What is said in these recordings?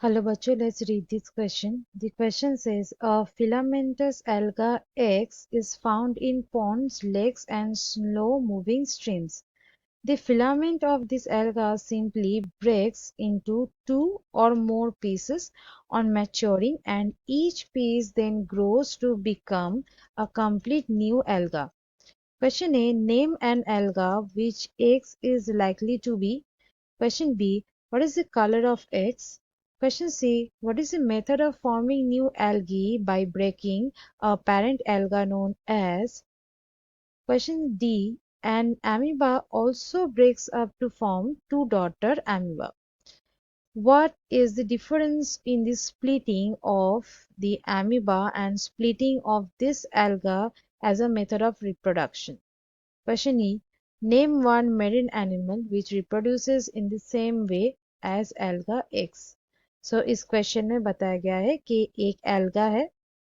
Hello बच्चों, let's read this question. The question says, a filamentous alga X is found in ponds, lakes and slow-moving streams. The filament of this alga simply breaks into two or more pieces on maturing, and each piece then grows to become a complete new alga. Question A. Name an alga which X is likely to be. Question B. What is the color of X? Question C. What is the method of forming new algae by breaking a parent alga known as? Question D. An amoeba also breaks up to form two daughter amoeba. What is the difference in the splitting of the amoeba and splitting of this alga as a method of reproduction? Question E. Name one marine animal which reproduces in the same way as alga X. So इस question में बताया गया है कि एक alga है,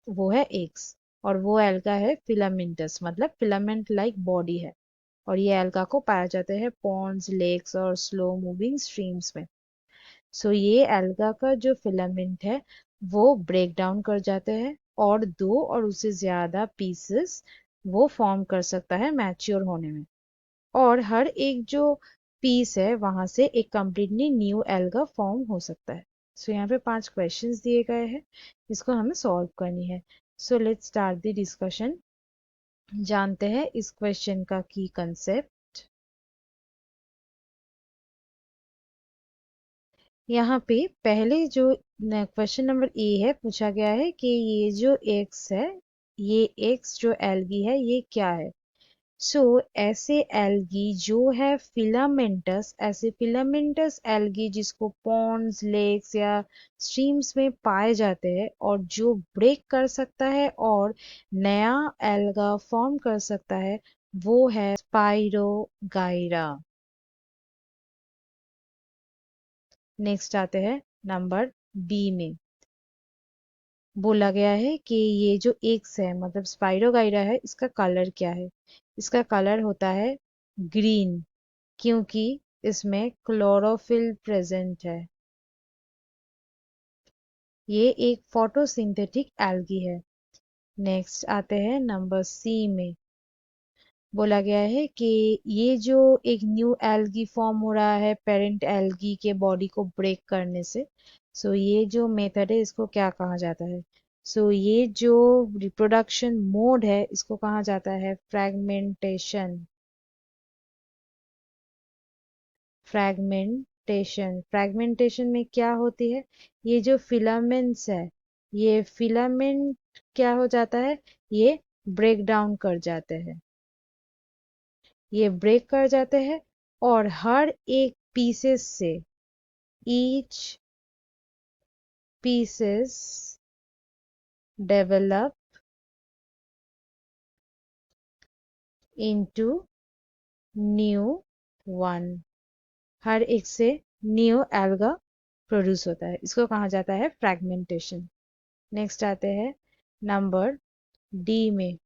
वो है X, और वो एल्गा है फिलामेंटस, मतलब फिलामेंट लाइक बॉडी है, और ये एल्गा को पाया जाता है पॉन्ड्स, लेक्स और स्लो मूविंग स्ट्रीम्स में. सो ये एल्गा का जो फिलामेंट है वो ब्रेक डाउन कर जाते हैं और दो और उससे ज्यादा पीसेस वो फॉर्म कर सकता है मैच्योर होने में, और हर एक जो पीस है वहां से एक कंप्लीटली न्यू एल्गा फॉर्म हो सकता है. सो यहाँ पे 5 क्वेश्चंस दिए गए हैं, इसको हमें सॉल्व करनी है. So let's start the discussion. जानते हैं इस क्वेश्चन का की कंसेप्ट. यहाँ पे पहले जो क्वेश्चन नंबर ए है, पूछा गया है कि ये जो एक्स है, ये एक्स जो एल्गी है ये क्या है. सो ऐसे एल्गी जो है फिलामेंटस, ऐसे फिलामेंटस एल्गी जिसको पॉन्ड्स, लेक्स या स्ट्रीम्स में पाए जाते हैं और जो ब्रेक कर सकता है और नया एल्गा फॉर्म कर सकता है, वो है स्पाइरोगाइरा. नेक्स्ट आते हैं नंबर बी में. बोला गया है कि ये जो एक्स है मतलब स्पाइरोगाइरा है, इसका कलर क्या है. इसका कलर होता है ग्रीन, क्योंकि इसमें क्लोरोफिल प्रेजेंट है. ये एक फोटोसिंथेटिक एल्गी है. नेक्स्ट आते हैं नंबर सी में. बोला गया है कि ये जो एक न्यू एल्गी फॉर्म हो रहा है पेरेंट एल्गी के बॉडी को ब्रेक करने से, सो ये जो मेथड है इसको क्या कहा जाता है. सो ये जो रिप्रोडक्शन मोड है इसको कहा जाता है फ्रैगमेंटेशन. फ्रैगमेंटेशन में क्या होती है, ये जो फिलामेंट्स है, ये फिलामेंट क्या हो जाता है, ये ब्रेक डाउन कर जाते हैं, ये ब्रेक कर जाते हैं और हर एक पीसेस से, each pieces develop into new one. हर एक से न्यू एल्गा प्रोड्यूस होता है, इसको कहा जाता है फ्रैगमेंटेशन. नेक्स्ट आते हैं नंबर डी में.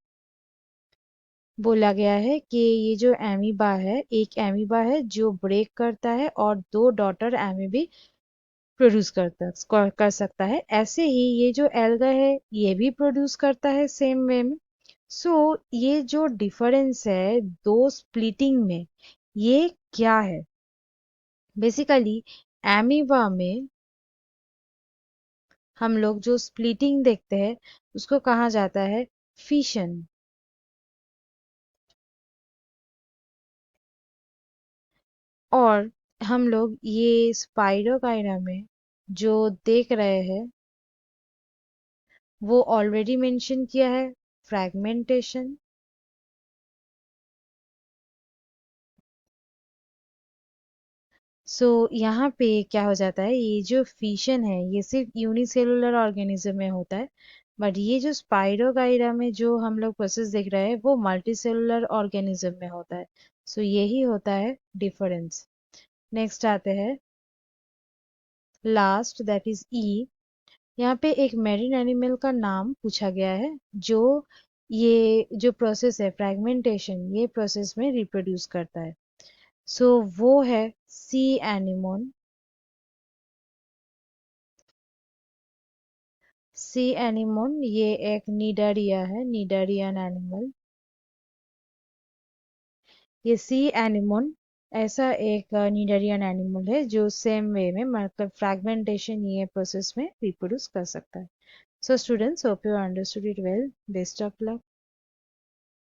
बोला गया है कि ये जो एमीबा है, एक एमीबा है जो ब्रेक करता है और दो डॉटर एमीबी प्रोड्यूस कर सकता है. ऐसे ही ये जो एल्गा है ये भी प्रोड्यूस करता है सेम वे में. सो ये जो डिफरेंस है दो स्प्लिटिंग में, ये क्या है. बेसिकली एमीबा में हम लोग जो स्प्लिटिंग देखते हैं उसको कहा जाता है फिशन, और हम लोग ये स्पाइरोकाइरा में जो देख रहे हैं वो ऑलरेडी मेंशन किया है फ्रैगमेंटेशन. सो यहाँ पे क्या हो जाता है, ये जो फिशन है ये सिर्फ यूनिसेलुलर ऑर्गेनिज्म में होता है, बट ये जो स्पाइरोगाइरा में जो हम लोग प्रोसेस देख रहे हैं वो मल्टीसेलुलर ऑर्गेनिज्म में होता है. सो यही होता है डिफरेंस. नेक्स्ट आते हैं लास्ट, दैट इज ई. यहाँ पे एक मेरिन एनिमल का नाम पूछा गया है जो ये जो प्रोसेस है फ्रैगमेंटेशन, ये प्रोसेस में रिप्रोड्यूस करता है. सो वो है सी एनिमोन. सी एनिमोन, ये एक निडारिया है, निडारियन एनिमल। ये सी एनिमोन ऐसा एक निडारियन एनिमल है जो सेम वे में मतलब फ्रैगमेंटेशन ये प्रोसेस में रिप्रोड्यूस कर सकता है। So students, hope you understood it well. Best of luck.